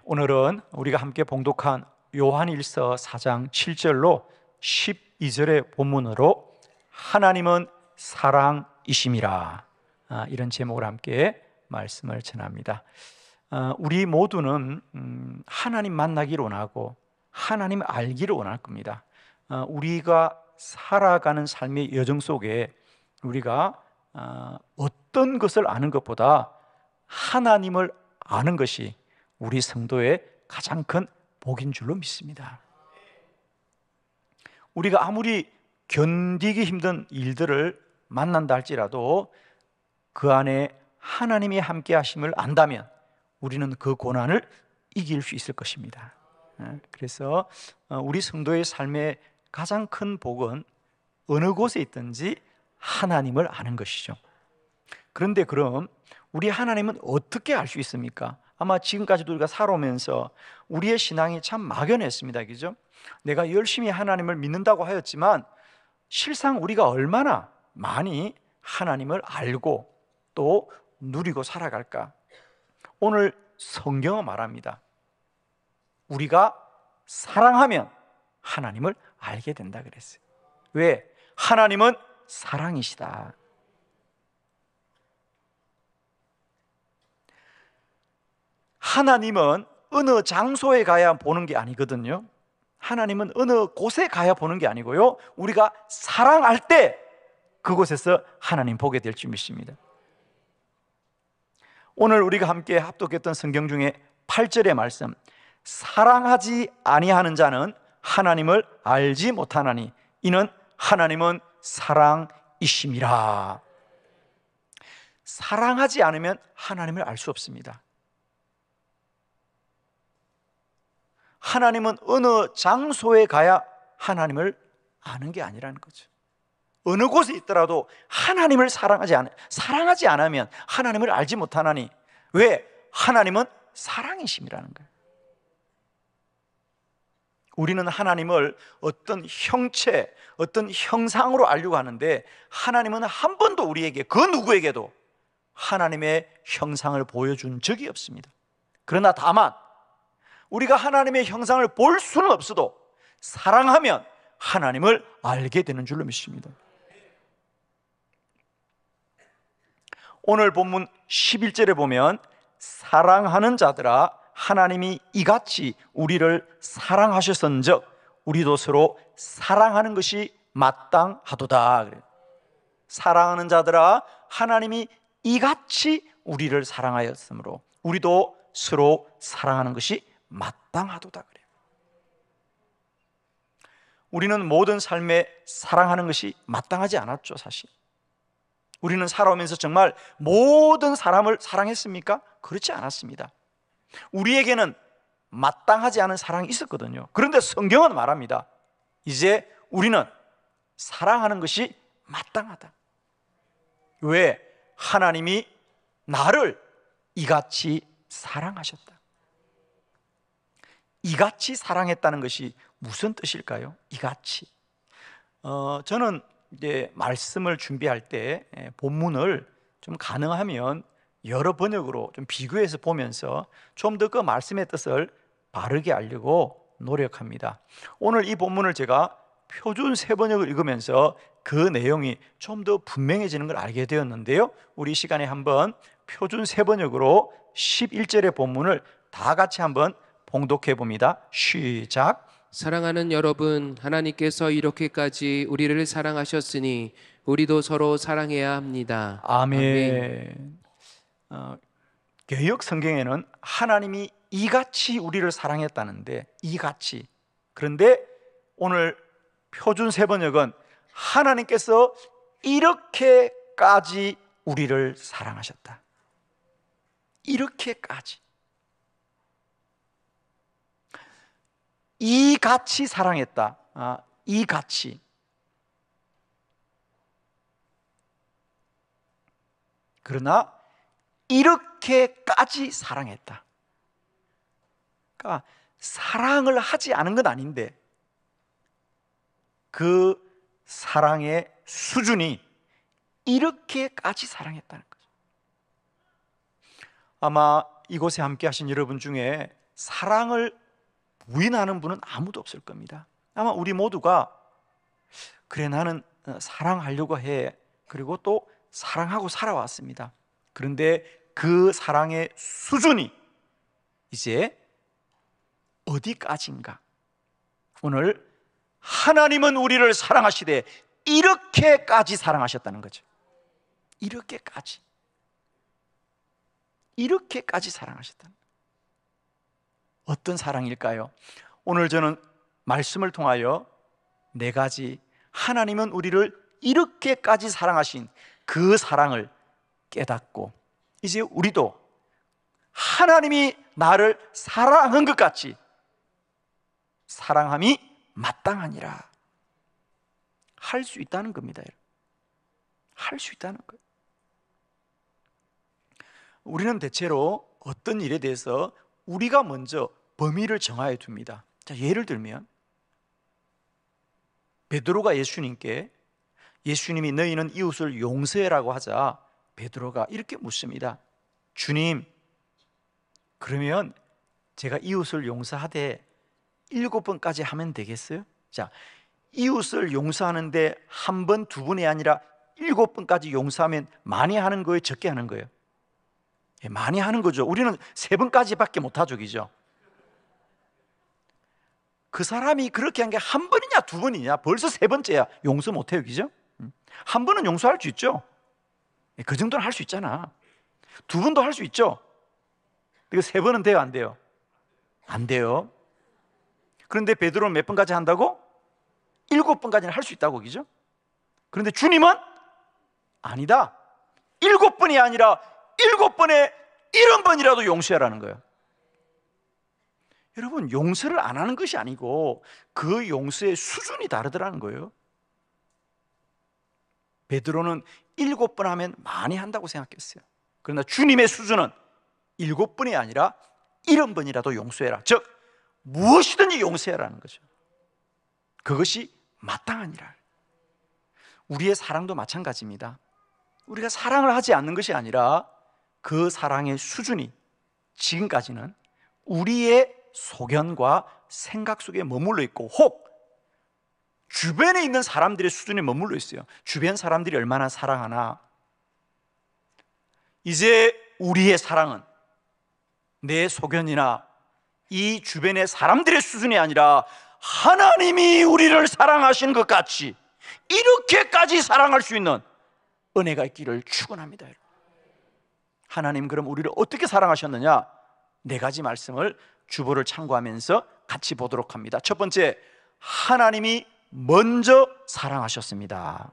오늘은 우리가 함께 봉독한 요한일서 4장 7절로 12절의 본문으로 하나님은 사랑이심이라, 이런 제목으로 함께 말씀을 전합니다. 우리 모두는 하나님 만나기를 원하고 하나님 알기를 원할 겁니다. 우리가 살아가는 삶의 여정 속에 우리가 어떤 것을 아는 것보다 하나님을 아는 것이 우리 성도의 가장 큰 복인 줄로 믿습니다. 우리가 아무리 견디기 힘든 일들을 만난다 할지라도 그 안에 하나님이 함께 하심을 안다면 우리는 그 고난을 이길 수 있을 것입니다. 그래서 우리 성도의 삶의 가장 큰 복은 어느 곳에 있든지 하나님을 아는 것이죠. 그런데 그럼 우리 하나님은 어떻게 알 수 있습니까? 아마 지금까지도 우리가 살아오면서 우리의 신앙이 참 막연했습니다. 그죠? 내가 열심히 하나님을 믿는다고 하였지만 실상 우리가 얼마나 많이 하나님을 알고 또 누리고 살아갈까? 오늘 성경은 말합니다. 우리가 사랑하면 하나님을 알게 된다 그랬어요. 왜? 하나님은 사랑이시다. 하나님은 어느 장소에 가야 보는 게 아니거든요. 하나님은 어느 곳에 가야 보는 게 아니고요, 우리가 사랑할 때 그곳에서 하나님 보게 될 줄 믿습니다. 오늘 우리가 함께 합독했던 성경 중에 8절의 말씀, 사랑하지 아니하는 자는 하나님을 알지 못하나니 이는 하나님은 사랑이심이라. 사랑하지 않으면 하나님을 알 수 없습니다. 하나님은 어느 장소에 가야 하나님을 아는 게 아니라는 거죠. 어느 곳에 있더라도 하나님을 사랑하지 않으면 하나님을 알지 못하나니, 왜? 하나님은 사랑이심이라는 거예요. 우리는 하나님을 어떤 형체, 어떤 형상으로 알려고 하는데 하나님은 한 번도 우리에게, 그 누구에게도 하나님의 형상을 보여준 적이 없습니다. 그러나 다만 우리가 하나님의 형상을 볼 수는 없어도 사랑하면 하나님을 알게 되는 줄로 믿습니다. 오늘 본문 11절에 보면 사랑하는 자들아 하나님이 이같이 우리를 사랑하셨은즉 우리도 서로 사랑하는 것이 마땅하도다. 사랑하는 자들아 하나님이 이같이 우리를 사랑하였으므로 우리도 서로 사랑하는 것이 마땅하도다 그래요. 우리는 모든 삶에 사랑하는 것이 마땅하지 않았죠. 사실 우리는 살아오면서 정말 모든 사람을 사랑했습니까? 그렇지 않았습니다. 우리에게는 마땅하지 않은 사랑이 있었거든요. 그런데 성경은 말합니다. 이제 우리는 사랑하는 것이 마땅하다. 왜? 하나님이 나를 이같이 사랑하셨다. 이같이 사랑했다는 것이 무슨 뜻일까요? 이같이. 저는 이제 말씀을 준비할 때 본문을 좀 가능하면 여러 번역으로 좀 비교해서 보면서 좀 더 그 말씀의 뜻을 바르게 알려고 노력합니다. 오늘 이 본문을 제가 표준 세번역을 읽으면서 그 내용이 좀 더 분명해지는 걸 알게 되었는데요, 우리 시간에 한번 표준 세번역으로 11절의 본문을 다 같이 한번 봉독해 봅니다. 시작. 사랑하는 여러분, 하나님께서 이렇게까지 우리를 사랑하셨으니 우리도 서로 사랑해야 합니다. 아멘. 개역 성경에는 하나님이 이같이 우리를 사랑했다는데, 이같이. 그런데 오늘 표준 세번역은 하나님께서 이렇게까지 우리를 사랑하셨다. 이렇게까지. 이같이 사랑했다. 이같이. 그러나 이렇게까지 사랑했다. 그러니까 사랑을 하지 않은 건 아닌데 그 사랑의 수준이 이렇게까지 사랑했다는 거죠. 아마 이곳에 함께 하신 여러분 중에 사랑을 부인하는 분은 아무도 없을 겁니다. 아마 우리 모두가 그래 나는 사랑하려고 해, 그리고 또 사랑하고 살아왔습니다. 그런데 그 사랑의 수준이 이제 어디까지인가? 오늘 하나님은 우리를 사랑하시되 이렇게까지 사랑하셨다는 거죠. 이렇게까지 사랑하셨다는 거예요. 어떤 사랑일까요? 오늘 저는 말씀을 통하여 네 가지, 하나님은 우리를 이렇게까지 사랑하신 그 사랑을 깨닫고, 이제 우리도 하나님이 나를 사랑한 것 같이 사랑함이 마땅하니라 할 수 있다는 겁니다. 할 수 있다는 거예요. 우리는 대체로 어떤 일에 대해서 우리가 먼저 범위를 정하여 둡니다. 자, 예를 들면 베드로가 예수님께, 예수님이 너희는 이웃을 용서해라고 하자 베드로가 이렇게 묻습니다. 주님, 그러면 제가 이웃을 용서하되 7번까지 하면 되겠어요? 자, 이웃을 용서하는데 한 번, 두 번이 아니라 7번까지 용서하면 많이 하는 거예요? 적게 하는 거예요? 많이 하는 거죠. 우리는 3번까지밖에 못하죠, 그죠? 그 사람이 그렇게 한 게 한 번이냐 두 번이냐, 벌써 3번째야. 용서 못해요, 그죠? 한 번은 용서할 수 있죠. 그 정도는 할 수 있잖아. 2번도 할 수 있죠. 이거 3번은 돼요, 안 돼요? 안 돼요. 그런데 베드로는 몇 번까지 한다고? 7번까지는 할 수 있다고, 그죠? 그런데 주님은 아니다. 7번이 아니라 7번에 70번이라도 용서하라는 거예요. 여러분, 용서를 안 하는 것이 아니고 그 용서의 수준이 다르더라는 거예요. 베드로는 7번 하면 많이 한다고 생각했어요. 그러나 주님의 수준은 7번이 아니라 70번이라도 용서해라. 즉 무엇이든지 용서해라는 거죠. 그것이 마땅하니라. 우리의 사랑도 마찬가지입니다. 우리가 사랑을 하지 않는 것이 아니라 그 사랑의 수준이 지금까지는 우리의 소견과 생각 속에 머물러 있고, 혹 주변에 있는 사람들의 수준에 머물러 있어요. 주변 사람들이 얼마나 사랑하나. 이제 우리의 사랑은 내 소견이나 이 주변의 사람들의 수준이 아니라 하나님이 우리를 사랑하신 것 같이 이렇게까지 사랑할 수 있는 은혜가 있기를 축원합니다. 하나님 그럼 우리를 어떻게 사랑하셨느냐? 4가지 말씀을 주보를 참고하면서 같이 보도록 합니다. 첫 번째, 하나님이 먼저 사랑하셨습니다.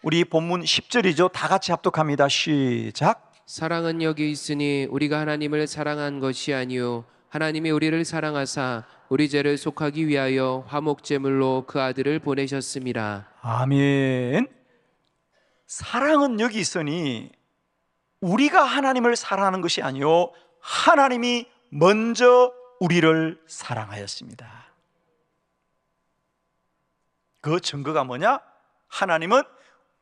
우리 본문 10절이죠. 다 같이 합독합니다. 시작. 사랑은 여기 있으니 우리가 하나님을 사랑한 것이 아니요 하나님이 우리를 사랑하사 우리 죄를 속하기 위하여 화목제물로 그 아들을 보내셨습니다. 아멘. 사랑은 여기 있으니 우리가 하나님을 사랑하는 것이 아니요 하나님이 먼저 우리를 사랑하였습니다. 그 증거가 뭐냐? 하나님은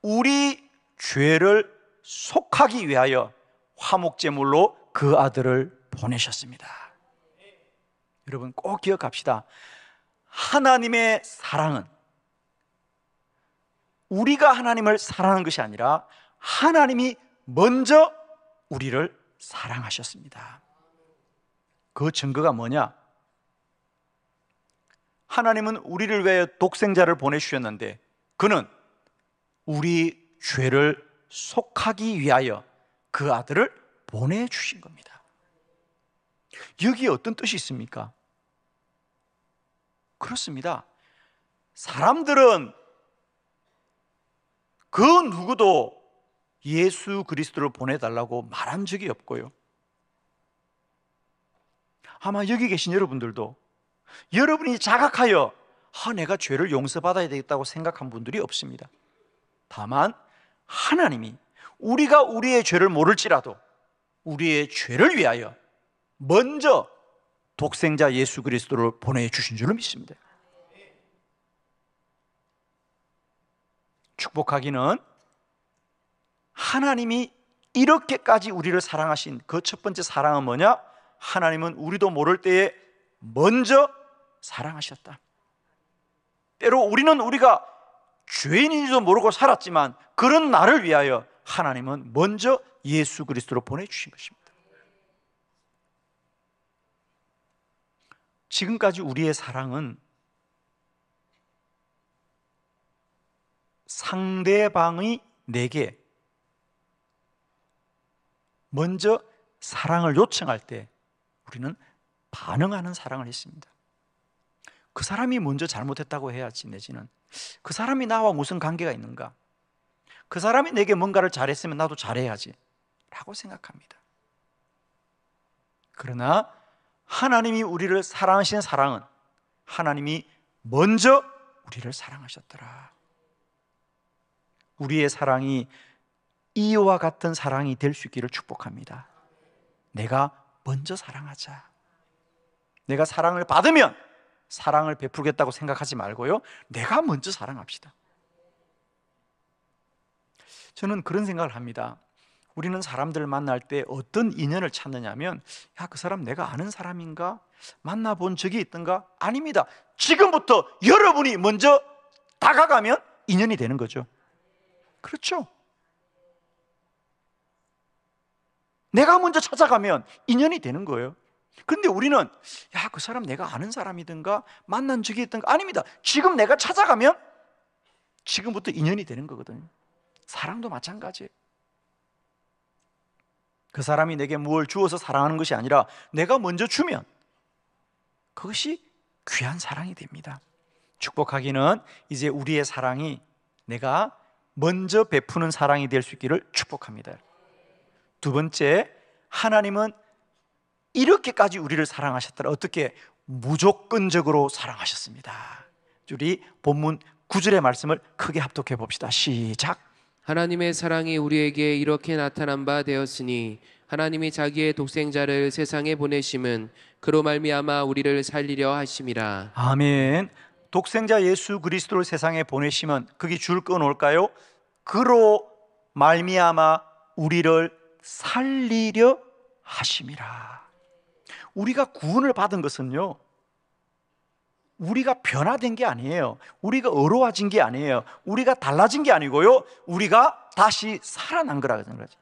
우리 죄를 속하기 위하여 화목제물로 그 아들을 보내셨습니다. 여러분 꼭 기억합시다. 하나님의 사랑은 우리가 하나님을 사랑하는 것이 아니라 하나님이 먼저 우리를 사랑하셨습니다. 그 증거가 뭐냐? 하나님은 우리를 위해 독생자를 보내주셨는데 그는 우리 죄를 속하기 위하여 그 아들을 보내주신 겁니다. 여기에 어떤 뜻이 있습니까? 그렇습니다. 사람들은 그 누구도 예수 그리스도를 보내달라고 말한 적이 없고요. 아마 여기 계신 여러분들도 여러분이 자각하여 내가 죄를 용서받아야 되겠다고 생각한 분들이 없습니다. 다만 하나님이 우리가 우리의 죄를 모를지라도 우리의 죄를 위하여 먼저 독생자 예수 그리스도를 보내주신 줄로 믿습니다. 축복하기는 하나님이 이렇게까지 우리를 사랑하신 그 첫 번째 사랑은 뭐냐? 하나님은 우리도 모를 때에 먼저 사랑하셨다. 때로 우리는 우리가 죄인인지도 모르고 살았지만 그런 나를 위하여 하나님은 먼저 예수 그리스도로 보내주신 것입니다. 지금까지 우리의 사랑은 상대방이 내게 먼저 사랑을 요청할 때 우리는 반응하는 사랑을 했습니다. 그 사람이 먼저 잘못했다고 해야지, 내지는 그 사람이 나와 무슨 관계가 있는가, 그 사람이 내게 뭔가를 잘했으면 나도 잘해야지 라고 생각합니다. 그러나 하나님이 우리를 사랑하시는 사랑은 하나님이 먼저 우리를 사랑하셨더라. 우리의 사랑이 이와 같은 사랑이 될 수 있기를 축복합니다. 내가 먼저 사랑하자. 내가 사랑을 받으면 사랑을 베풀겠다고 생각하지 말고요, 내가 먼저 사랑합시다. 저는 그런 생각을 합니다. 우리는 사람들을 만날 때 어떤 인연을 찾느냐면, 야, 그 사람 내가 아는 사람인가? 만나본 적이 있던가? 아닙니다. 지금부터 여러분이 먼저 다가가면 인연이 되는 거죠. 그렇죠? 내가 먼저 찾아가면 인연이 되는 거예요. 그런데 우리는, 야, 그 사람 내가 아는 사람이든가 만난 적이 있던가? 아닙니다. 지금 내가 찾아가면 지금부터 인연이 되는 거거든요. 사랑도 마찬가지예요. 그 사람이 내게 무엇을 주어서 사랑하는 것이 아니라 내가 먼저 주면 그것이 귀한 사랑이 됩니다. 축복하기는 이제 우리의 사랑이 내가 먼저 베푸는 사랑이 될 수 있기를 축복합니다. 두 번째, 하나님은 이렇게까지 우리를 사랑하셨더라. 어떻게? 무조건적으로 사랑하셨습니다. 우리 본문 9절의 말씀을 크게 합독해 봅시다. 시작. 하나님의 사랑이 우리에게 이렇게 나타난 바 되었으니 하나님이 자기의 독생자를 세상에 보내심은 그로 말미암아 우리를 살리려 하심이라. 아멘. 독생자 예수 그리스도를 세상에 보내심은, 거기 줄 끊어올까요? 그로 말미암아 우리를 살리려 하심이라. 우리가 구원을 받은 것은요, 우리가 변화된 게 아니에요. 우리가 의로워진 게 아니에요. 우리가 달라진 게 아니고요, 우리가 다시 살아난 거라는 거죠.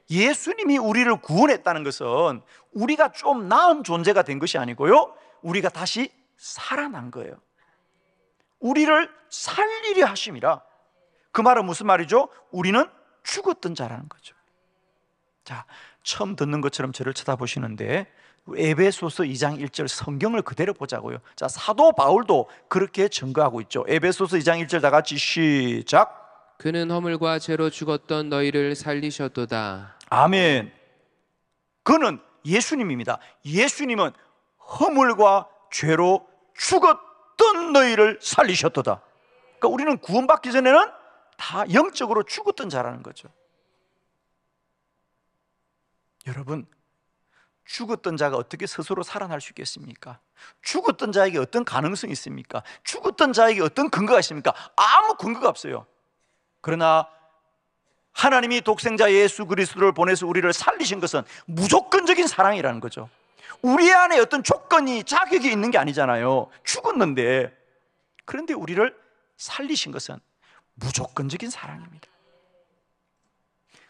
예수님이 우리를 구원했다는 것은 우리가 좀 나은 존재가 된 것이 아니고요, 우리가 다시 살아난 거예요. 우리를 살리려 하심이라. 그 말은 무슨 말이죠? 우리는 죽었던 자라는 거죠. 자, 처음 듣는 것처럼 저를 쳐다보시는데 에베소서 2장 1절 성경을 그대로 보자고요. 자, 사도 바울도 그렇게 증거하고 있죠. 에베소서 2장 1절 다 같이 시작. 그는 허물과 죄로 죽었던 너희를 살리셨도다. 아멘. 그는 예수님입니다. 예수님은 허물과 죄로 죽었던 너희를 살리셨도다. 그러니까 우리는 구원받기 전에는 다 영적으로 죽었던 자라는 거죠. 여러분, 죽었던 자가 어떻게 스스로 살아날 수 있겠습니까? 죽었던 자에게 어떤 가능성이 있습니까? 죽었던 자에게 어떤 근거가 있습니까? 아무 근거가 없어요. 그러나 하나님이 독생자 예수 그리스도를 보내서 우리를 살리신 것은 무조건적인 사랑이라는 거죠. 우리 안에 어떤 조건이, 자격이 있는 게 아니잖아요. 죽었는데. 그런데 우리를 살리신 것은 무조건적인 사랑입니다.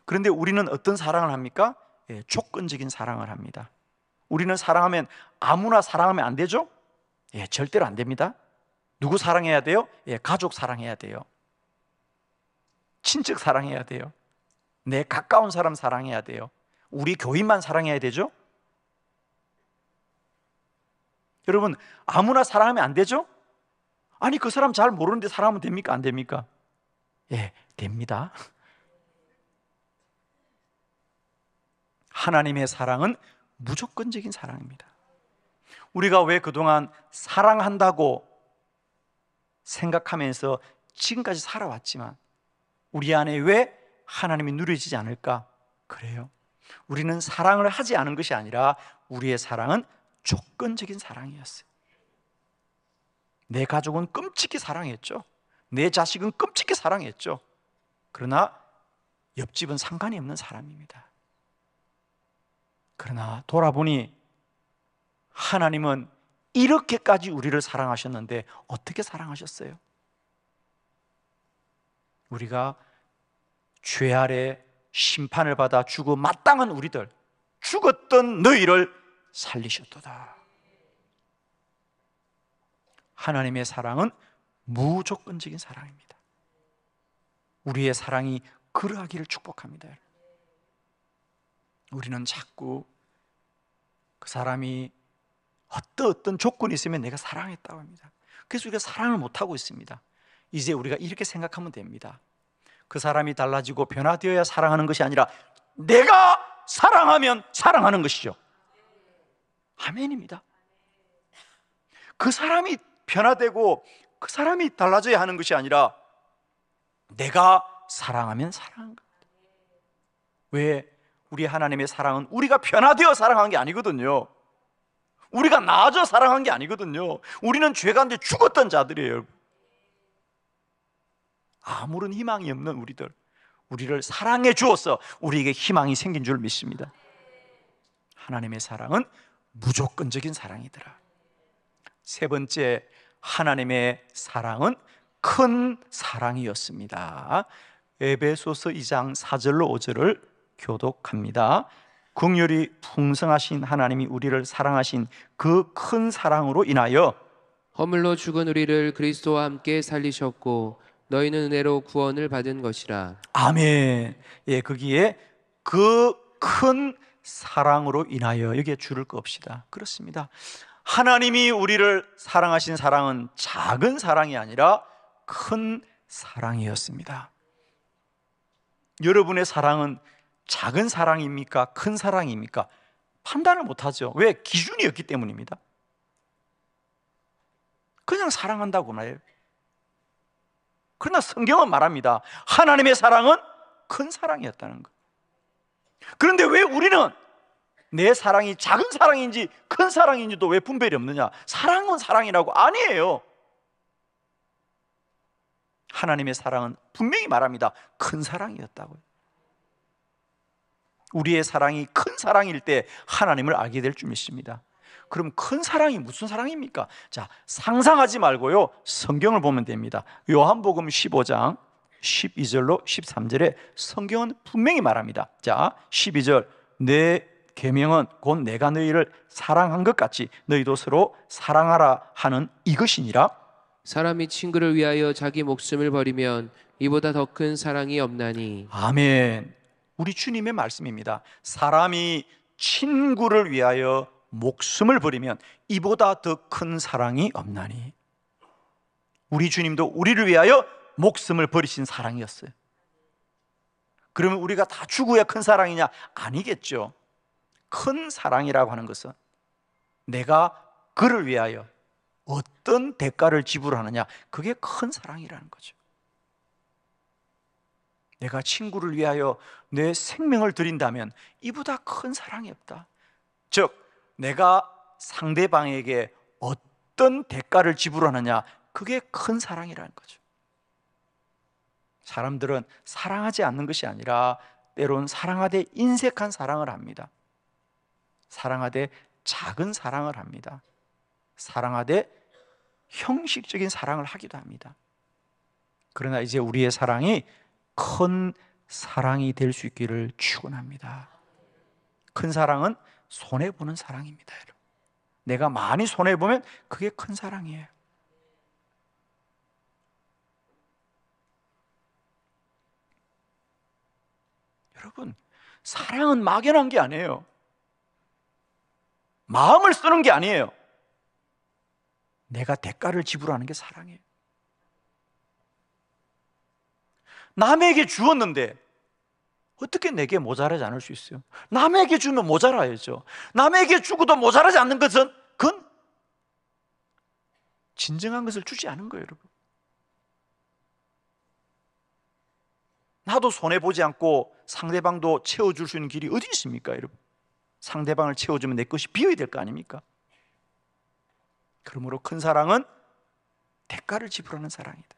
그런데 우리는 어떤 사랑을 합니까? 조건적인 사랑을 합니다. 우리는 사랑하면 아무나 사랑하면 안 되죠? 절대로 안 됩니다. 누구 사랑해야 돼요? 가족 사랑해야 돼요. 친척 사랑해야 돼요. 내 가까운 사람 사랑해야 돼요. 우리 교인만 사랑해야 되죠? 여러분, 아무나 사랑하면 안 되죠? 아니, 그 사람 잘 모르는데 사랑하면 됩니까? 안 됩니까? 됩니다. 하나님의 사랑은 무조건적인 사랑입니다. 우리가 왜 그동안 사랑한다고 생각하면서 지금까지 살아왔지만 우리 안에 왜 하나님이 누려지지 않을까? 그래요. 우리는 사랑을 하지 않은 것이 아니라 우리의 사랑은 조건적인 사랑이었어요. 내 가족은 끔찍히 사랑했죠. 내 자식은 끔찍히 사랑했죠. 그러나 옆집은 상관이 없는 사람입니다. 그러나 돌아보니 하나님은 이렇게까지 우리를 사랑하셨는데 어떻게 사랑하셨어요? 우리가 죄 아래 심판을 받아 죽어 마땅한 우리들, 죽었던 너희를 살리셨도다. 하나님의 사랑은 무조건적인 사랑입니다. 우리의 사랑이 그러하기를 축복합니다. 우리는 자꾸 그 사람이 어떤 조건이 있으면 내가 사랑했다고 합니다. 그래서 우리가 사랑을 못하고 있습니다. 이제 우리가 이렇게 생각하면 됩니다. 그 사람이 달라지고 변화되어야 사랑하는 것이 아니라 내가 사랑하면 사랑하는 것이죠. 아멘입니다. 그 사람이 변화되고 그 사람이 달라져야 하는 것이 아니라 내가 사랑하면 사랑한 겁니다. 왜? 우리 하나님의 사랑은 우리가 변화되어 사랑한 게 아니거든요. 우리가 나아져 사랑한 게 아니거든요. 우리는 죄 가운데 죽었던 자들이에요, 여러분. 아무런 희망이 없는 우리를 사랑해 주어서 우리에게 희망이 생긴 줄 믿습니다. 하나님의 사랑은 무조건적인 사랑이더라. 세 번째, 하나님의 사랑은 큰 사랑이었습니다. 에베소서 2장 4절로 5절을 교독합니다. 긍휼이 풍성하신 하나님이 우리를 사랑하신 그 큰 사랑으로 인하여 허물로 죽은 우리를 그리스도와 함께 살리셨고 너희는 은혜로 구원을 받은 것이라. 아멘. 예, 거기에 그 큰 사랑으로 인하여, 여기에 줄을 끄읍시다. 그렇습니다. 하나님이 우리를 사랑하신 사랑은 작은 사랑이 아니라 큰 사랑이었습니다. 여러분의 사랑은 작은 사랑입니까? 큰 사랑입니까? 판단을 못하죠. 왜? 기준이 없기 때문입니다. 그냥 사랑한다고 말해요. 그러나 성경은 말합니다. 하나님의 사랑은 큰 사랑이었다는 것. 그런데 왜 우리는 내 사랑이 작은 사랑인지 큰 사랑인지도 왜 분별이 없느냐? 사랑은 사랑이라고. 아니에요. 하나님의 사랑은 분명히 말합니다. 큰 사랑이었다고요. 우리의 사랑이 큰 사랑일 때 하나님을 알게 될 줄 믿습니다. 그럼 큰 사랑이 무슨 사랑입니까? 자, 상상하지 말고요, 성경을 보면 됩니다. 요한복음 15장 12절로 13절에 성경은 분명히 말합니다. 자, 12절, 내 계명은 곧 내가 너희를 사랑한 것 같이 너희도 서로 사랑하라 하는 이것이니라. 사람이 친구를 위하여 자기 목숨을 버리면 이보다 더 큰 사랑이 없나니. 아멘. 우리 주님의 말씀입니다. 사람이 친구를 위하여 목숨을 버리면 이보다 더 큰 사랑이 없나니. 우리 주님도 우리를 위하여 목숨을 버리신 사랑이었어요. 그러면 우리가 다 죽어야 큰 사랑이냐? 아니겠죠. 큰 사랑이라고 하는 것은 내가 그를 위하여 어떤 대가를 지불하느냐, 그게 큰 사랑이라는 거죠. 내가 친구를 위하여 내 생명을 드린다면 이보다 큰 사랑이 없다. 즉, 내가 상대방에게 어떤 대가를 지불하느냐, 그게 큰 사랑이라는 거죠. 사람들은 사랑하지 않는 것이 아니라 때론 사랑하되 인색한 사랑을 합니다. 사랑하되 작은 사랑을 합니다. 사랑하되 형식적인 사랑을 하기도 합니다. 그러나 이제 우리의 사랑이 큰 사랑이 될 수 있기를 축원합니다. 큰 사랑은 손해보는 사랑입니다, 여러분. 내가 많이 손해보면 그게 큰 사랑이에요. 여러분, 사랑은 막연한 게 아니에요. 마음을 쓰는 게 아니에요. 내가 대가를 지불하는 게 사랑이에요. 남에게 주었는데 어떻게 내게 모자라지 않을 수 있어요? 남에게 주면 모자라야죠. 남에게 주고도 모자라지 않는 것은 그건 진정한 것을 주지 않은 거예요, 여러분. 나도 손해보지 않고 상대방도 채워줄 수 있는 길이 어디 있습니까, 여러분? 상대방을 채워주면 내 것이 비어야 될 거 아닙니까? 그러므로 큰 사랑은 대가를 지불하는 사랑이다.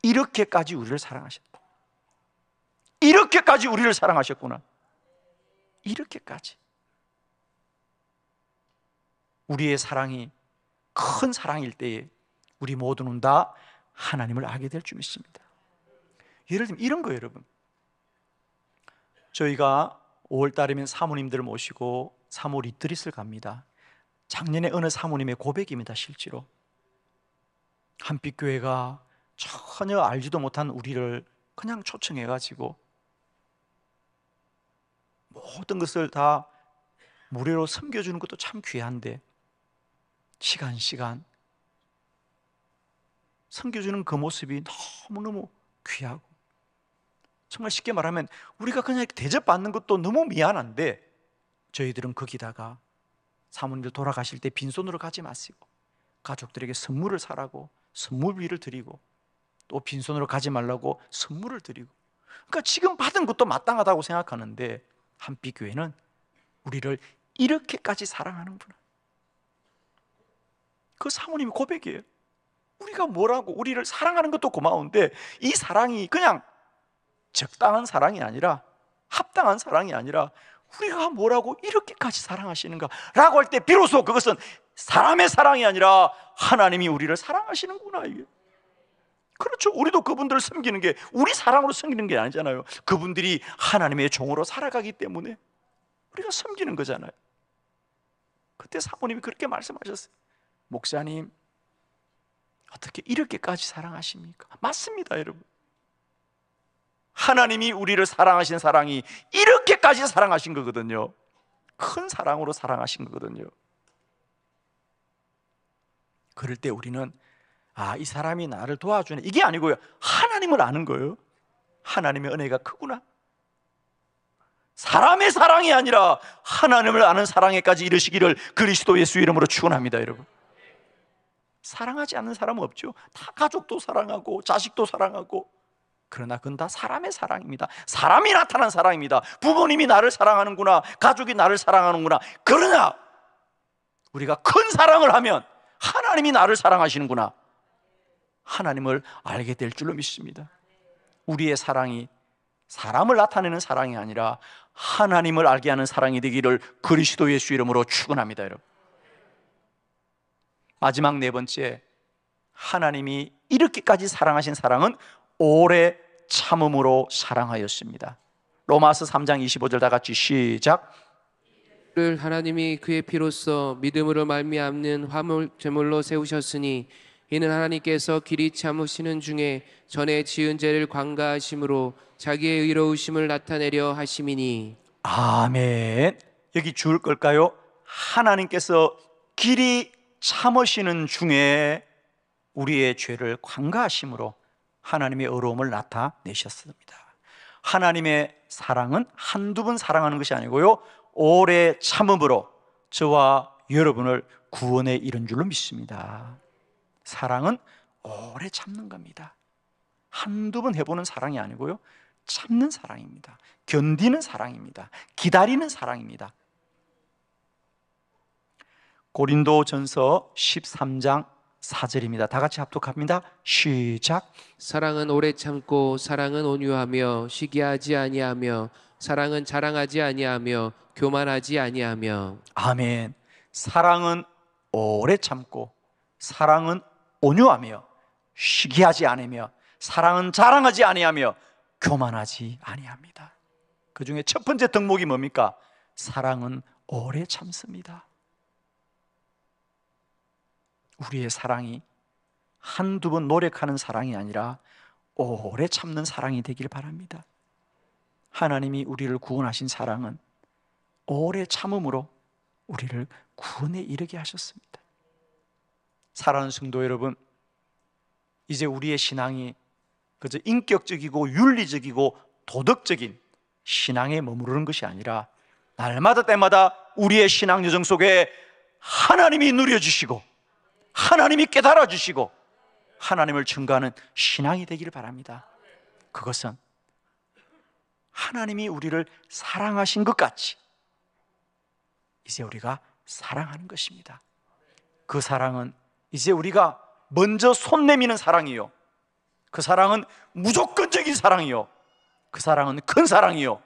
이렇게까지 우리를 사랑하셨다. 이렇게까지 우리를 사랑하셨구나. 이렇게까지. 우리의 사랑이 큰 사랑일 때에 우리 모두는 다 하나님을 알게 될 줄 믿습니다. 예를 들면 이런 거예요, 여러분. 저희가 5월 달이면 사모님들을 모시고 사모 리트릿을 갑니다. 작년에 어느 사모님의 고백입니다. 실제로 한빛교회가 전혀 알지도 못한 우리를 그냥 초청해가지고 모든 것을 다 무료로 섬겨주는 것도 참 귀한데 시간 섬겨주는 그 모습이 너무너무 귀하고, 정말 쉽게 말하면 우리가 그냥 이렇게 대접받는 것도 너무 미안한데, 저희들은 거기다가 사모님들 돌아가실 때 빈손으로 가지 마시고 가족들에게 선물을 사라고 선물비를 드리고, 또 빈손으로 가지 말라고 선물을 드리고, 그러니까 지금 받은 것도 마땅하다고 생각하는데 한빛교회는 우리를 이렇게까지 사랑하는구나. 그 사모님의 고백이에요. 우리가 뭐라고, 우리를 사랑하는 것도 고마운데 이 사랑이 그냥 적당한 사랑이 아니라, 합당한 사랑이 아니라 우리가 뭐라고 이렇게까지 사랑하시는가 라고 할 때 비로소 그것은 사람의 사랑이 아니라 하나님이 우리를 사랑하시는구나. 이게 그렇죠. 우리도 그분들을 섬기는 게 우리 사랑으로 섬기는 게 아니잖아요. 그분들이 하나님의 종으로 살아가기 때문에 우리가 섬기는 거잖아요. 그때 사모님이 그렇게 말씀하셨어요. 목사님, 어떻게 이렇게까지 사랑하십니까? 맞습니다, 여러분. 하나님이 우리를 사랑하신 사랑이 이렇게까지 사랑하신 거거든요. 큰 사랑으로 사랑하신 거거든요. 그럴 때 우리는 이 사람이 나를 도와주네, 이게 아니고요, 하나님을 아는 거예요. 하나님의 은혜가 크구나. 사람의 사랑이 아니라 하나님을 아는 사랑에까지 이르시기를 그리스도 예수 이름으로 축원합니다. 여러분, 사랑하지 않는 사람은 없죠. 다 가족도 사랑하고 자식도 사랑하고, 그러나 그건 다 사람의 사랑입니다. 사람이 나타난 사랑입니다. 부모님이 나를 사랑하는구나, 가족이 나를 사랑하는구나. 그러나 우리가 큰 사랑을 하면 하나님이 나를 사랑하시는구나, 하나님을 알게 될 줄로 믿습니다. 우리의 사랑이 사람을 나타내는 사랑이 아니라 하나님을 알게 하는 사랑이 되기를 그리스도 예수 이름으로 축원합니다. 여러분, 마지막 네 번째, 하나님이 이렇게까지 사랑하신 사랑은 오래 참음으로 사랑하였습니다. 로마서 3장 25절 다 같이 시작. 를 하나님이 그의 피로써 믿음으로 말미암는 화목 제물로 세우셨으니 이는 하나님께서 길이 참으시는 중에 전에 지은 죄를 관가하심으로 자기의 의로우심을 나타내려 하심이니. 아멘. 여기 줄 걸까요? 하나님께서 길이 참으시는 중에 우리의 죄를 관가하심으로 하나님의 의로움을 나타내셨습니다. 하나님의 사랑은 한두 번 사랑하는 것이 아니고요, 오래 참음으로 저와 여러분을 구원에 이른 줄로 믿습니다. 사랑은 오래 참는 겁니다. 한두 번 해보는 사랑이 아니고요, 참는 사랑입니다. 견디는 사랑입니다. 기다리는 사랑입니다. 고린도전서 13장 4절입니다. 다 같이 합독합니다. 시작. 사랑은 오래 참고 사랑은 온유하며 시기하지 아니하며 사랑은 자랑하지 아니하며 교만하지 아니하며. 아멘. 사랑은 오래 참고 사랑은 온유하며 시기하지 아니하며 사랑은 자랑하지 아니하며 교만하지 아니합니다. 그 중에 첫 번째 덕목이 뭡니까? 사랑은 오래 참습니다. 우리의 사랑이 한두 번 노력하는 사랑이 아니라 오래 참는 사랑이 되길 바랍니다. 하나님이 우리를 구원하신 사랑은 오래 참음으로 우리를 구원에 이르게 하셨습니다. 사랑하는 성도 여러분, 이제 우리의 신앙이 그저 인격적이고 윤리적이고 도덕적인 신앙에 머무르는 것이 아니라 날마다 때마다 우리의 신앙 여정 속에 하나님이 누려주시고 하나님이 깨달아 주시고 하나님을 증거하는 신앙이 되기를 바랍니다. 그것은 하나님이 우리를 사랑하신 것 같이 이제 우리가 사랑하는 것입니다. 그 사랑은 이제 우리가 먼저 손 내미는 사랑이요, 그 사랑은 무조건적인 사랑이요, 그 사랑은 큰 사랑이요,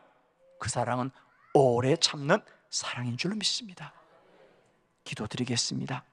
그 사랑은 오래 참는 사랑인 줄로 믿습니다. 기도드리겠습니다.